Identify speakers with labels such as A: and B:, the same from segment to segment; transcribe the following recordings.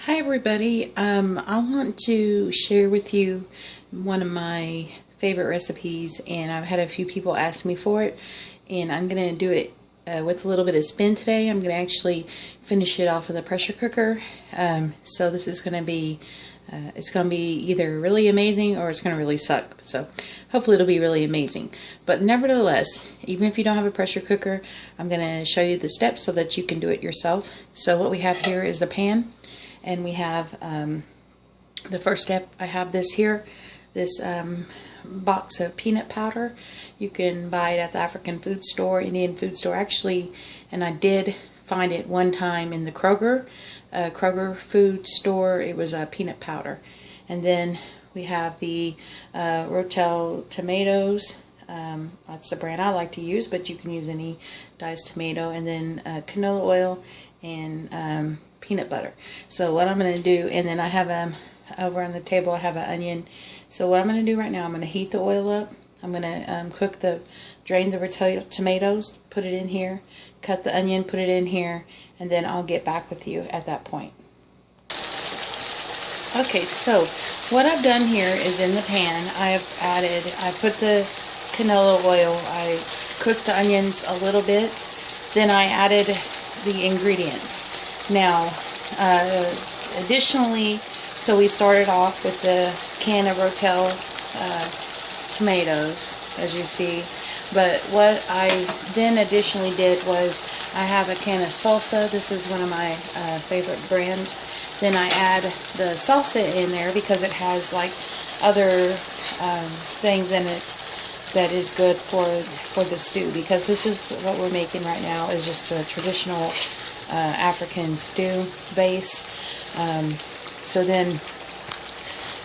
A: Hi everybody, I want to share with you one of my favorite recipes, and I've had a few people ask me for it, and I'm going to do it with a little bit of spin today. I'm going to actually finish it off with a pressure cooker, so this is going to be it's going to be either really amazing or it's going to really suck. So hopefully it'll be really amazing. But nevertheless, even if you don't have a pressure cooker, I'm going to show you the steps so that you can do it yourself. So what we have here is a pan, and we have the first step. I have this here, this box of peanut powder. You can buy it at the African food store, Indian food store actually, and I did find it one time in the Kroger food store. It was peanut powder. And then we have the Rotel tomatoes. That's the brand I like to use, but you can use any diced tomato. And then canola oil and peanut butter. So what I'm going to do, and then I have over on the table I have an onion. So what I'm going to do right now, I'm going to heat the oil up. I'm going to drain the Rotel tomatoes, put it in here, cut the onion, put it in here, and then I'll get back with you at that point. Okay, so what I've done here is in the pan, I put the canola oil, I cooked the onions a little bit, then I added the ingredients. Now, additionally, so we started off with the can of Rotel tomatoes, as you see. But what I then additionally did was I have a can of salsa. This is one of my favorite brands. Then I add the salsa in there because it has like other things in it that is good for the stew. Because this is what we're making right now is just a traditional African stew base. So then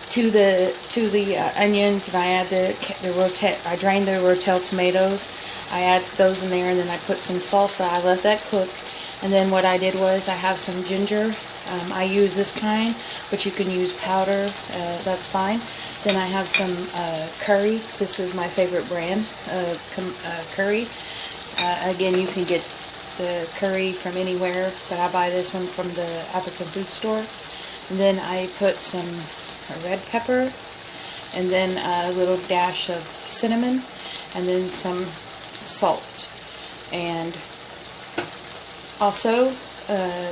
A: to the onions, and I add I drained the Rotel tomatoes. I add those in there, and then I put some salsa. I let that cook, and then what I did was I have some ginger. I use this kind, but you can use powder. That's fine. Then I have some curry. This is my favorite brand of curry. Again, you can get the curry from anywhere, but I buy this one from the African food store. And then I put some red pepper, and then a little dash of cinnamon, and then some salt. And also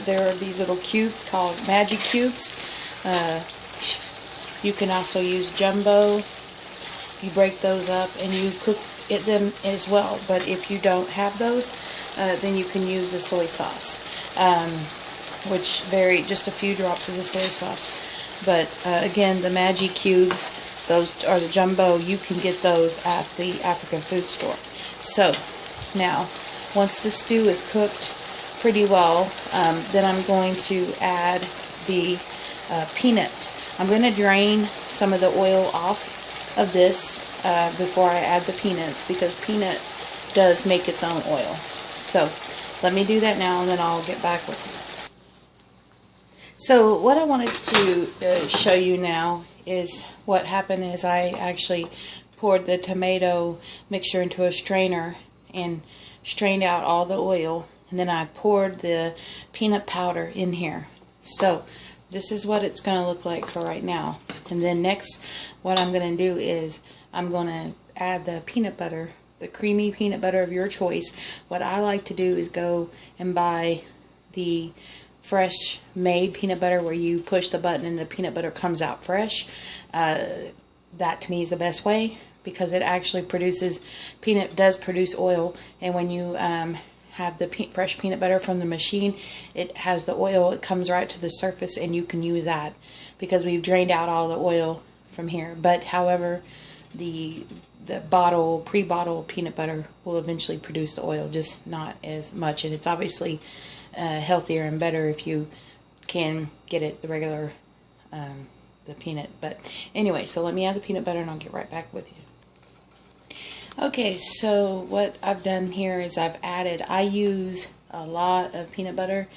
A: there are these little cubes called Maggi cubes. You can also use jumbo. You break those up and you cook them as well. But if you don't have those, then you can use the soy sauce, which just a few drops of the soy sauce. But again, the Maggi cubes, those are the jumbo. You can get those at the African food store. So now, once the stew is cooked pretty well, then I'm going to add the peanut. I'm going to drain some of the oil off of this before I add the peanuts, because peanut does make its own oil. So let me do that now, and then I'll get back with you. So what I wanted to show you now is what happened is I actually poured the tomato mixture into a strainer and strained out all the oil, and then I poured the peanut powder in here. So this is what it's going to look like for right now. And then next, what I'm going to do is I'm going to add the peanut butter, the creamy peanut butter of your choice. What I like to do is go and buy the fresh made peanut butter, where you push the button and the peanut butter comes out fresh. That to me is the best way, because it actually peanut does produce oil, and when you have the fresh peanut butter from the machine, it has the oil, it comes right to the surface, and you can use that because we've drained out all the oil from here. But however, the pre-bottle peanut butter will eventually produce the oil, just not as much, and it's obviously healthier and better if you can get it the regular the peanut. But anyway, so let me add the peanut butter and I'll get right back with you. Okay, so what I've done here is I use a lot of peanut butter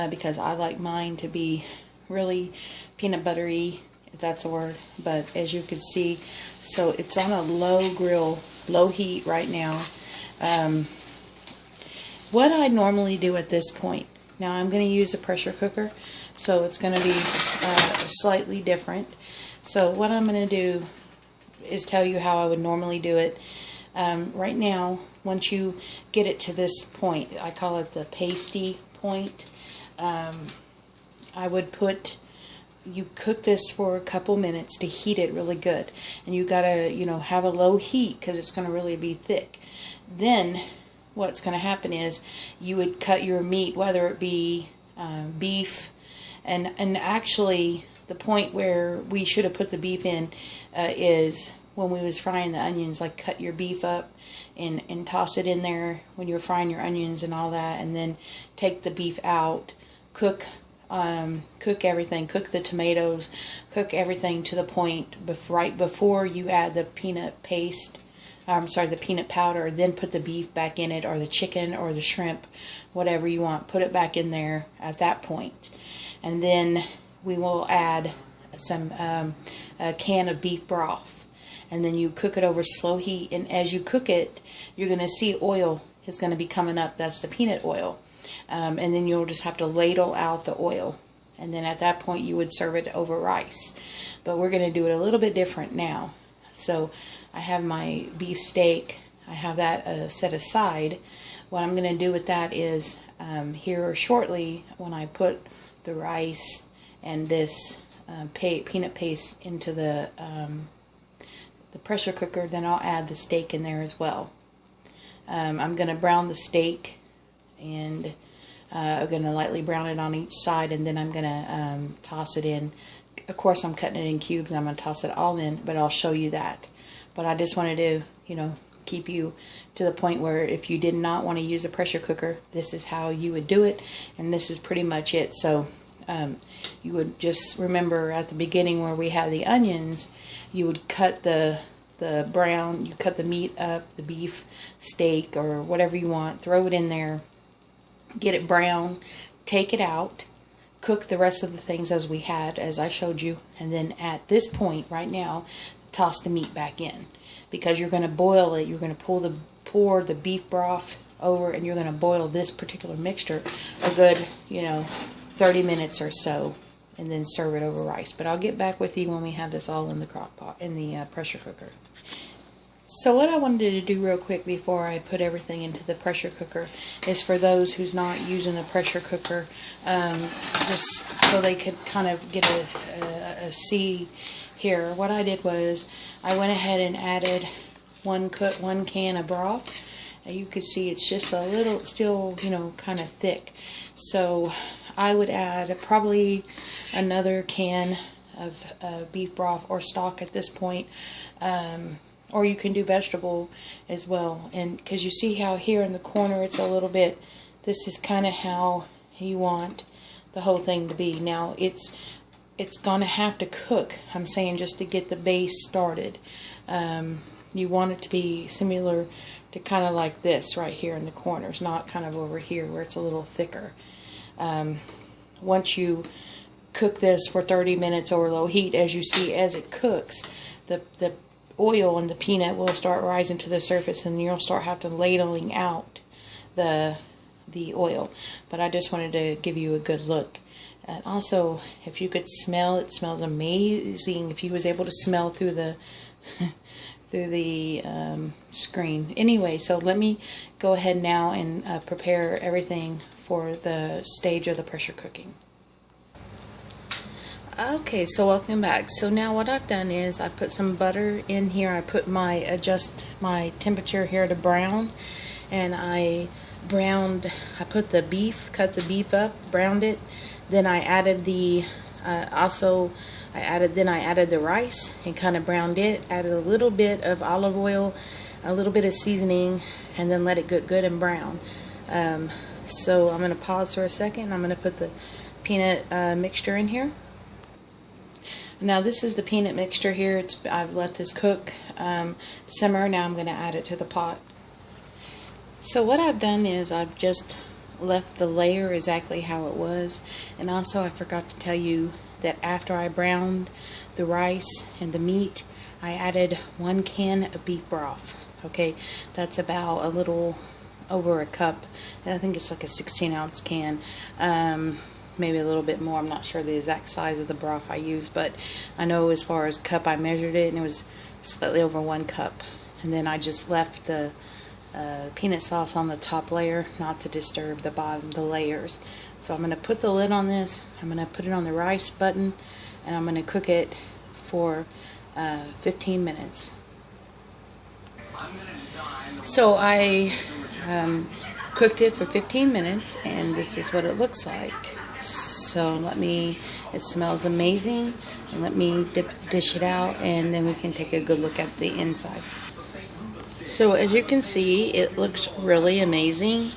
A: because I like mine to be really peanut buttery, if that's a word. But as you can see, so it's on a low heat right now. What I normally do at this point, now I'm going to use a pressure cooker, so it's going to be slightly different. So what I'm going to do is tell you how I would normally do it. Right now, once you get it to this point, I call it the pasty point, I would you cook this for a couple minutes to heat it really good. And you gotta, have a low heat because it's going to really be thick. Then what's going to happen is you would cut your meat, whether it be beef, and actually the point where we should have put the beef in is when we was frying the onions. Like, cut your beef up and toss it in there when you're frying your onions and all that, and then take the beef out, cook everything, cook the tomatoes, cook everything to the point right before you add the peanut paste, the peanut powder. Then put the beef back in it, or the chicken or the shrimp, whatever you want, put it back in there at that point. And then we will add a can of beef broth, and then you cook it over slow heat. And as you cook it, you're going to see oil is going to be coming up. That's the peanut oil. And then you'll just have to ladle out the oil, and then at that point you would serve it over rice. But we're going to do it a little bit different now. So I have my beef steak, I have that set aside. What I'm going to do with that is here shortly, when I put the rice and this peanut paste into the pressure cooker, then I'll add the steak in there as well. I'm going to brown the steak, and I'm going to lightly brown it on each side, and then I'm going to toss it in. Of course, I'm cutting it in cubes, and I'm going to toss it all in, but I'll show you that. But I just wanted to, keep you to the point where if you did not want to use a pressure cooker, this is how you would do it, and this is pretty much it. So you would just remember at the beginning where we had the onions, you would cut you cut the meat up, the beef steak or whatever you want, throw it in there, get it brown, take it out, cook the rest of the things as we had, as I showed you, and then at this point right now, toss the meat back in, because you're going to boil it. You're going to pour the beef broth over, and you're going to boil this particular mixture a good 30 minutes or so, and then serve it over rice. But I'll get back with you when we have this all in the crock pot, in the pressure cooker. So what I wanted to do real quick before I put everything into the pressure cooker is for those who's not using the pressure cooker, just so they could kind of get a see here. What I did was I went ahead and added one can of broth. You could see it's just a little still, kind of thick. So I would add probably another can of beef broth or stock at this point. Or you can do vegetable as well. And because you see how here in the corner it's a little bit, this is kind of how you want the whole thing to be. Now it's going to have to cook, I'm saying, just to get the base started. You want it to be similar to kind of like this right here in the corners, not kind of over here where it's a little thicker. Once you cook this for 30 minutes over low heat, as you see, as it cooks, the oil and the peanut will start rising to the surface, and you'll start having to ladling out the oil. But I just wanted to give you a good look. And also, if you could smell, it smells amazing. If you was able to smell through the screen. Anyway, so let me go ahead now and prepare everything for the stage of the pressure cooking. Okay, so welcome back. So now what I've done is I put some butter in here. I put adjust my temperature here to brown, and I put the beef, cut the beef up, browned it. Then I added I added the rice and kind of browned it. Added a little bit of olive oil, a little bit of seasoning, and then let it get good and brown. So I'm going to pause for a second. I'm going to put the peanut mixture in here. Now this is the peanut mixture here. I've let this cook, simmer. Now I'm going to add it to the pot. So what I've done is I've just left the layer exactly how it was. And also I forgot to tell you that after I browned the rice and the meat, I added 1 can of beef broth. Okay, that's about a little over a cup, and I think it's like a 16-ounce can. maybe a little bit more. I'm not sure the exact size of the broth I used, but I know as far as cup, I measured it and it was slightly over 1 cup. And then I just left the peanut sauce on the top layer, not to disturb the bottom, the layers. So I'm going to put the lid on this. I'm going to put it on the rice button, and I'm going to cook it for 15 minutes. So I cooked it for 15 minutes, and this is what it looks like. So it smells amazing, and let me dish it out, and then we can take a good look at the inside. So as you can see, it looks really amazing.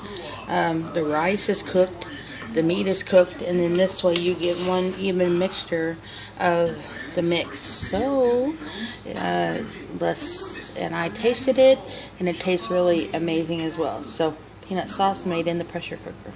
A: The rice is cooked, the meat is cooked, and then this way you get one even mixture of the mix. So and I tasted it, and it tastes really amazing as well. So peanut sauce made in the pressure cooker.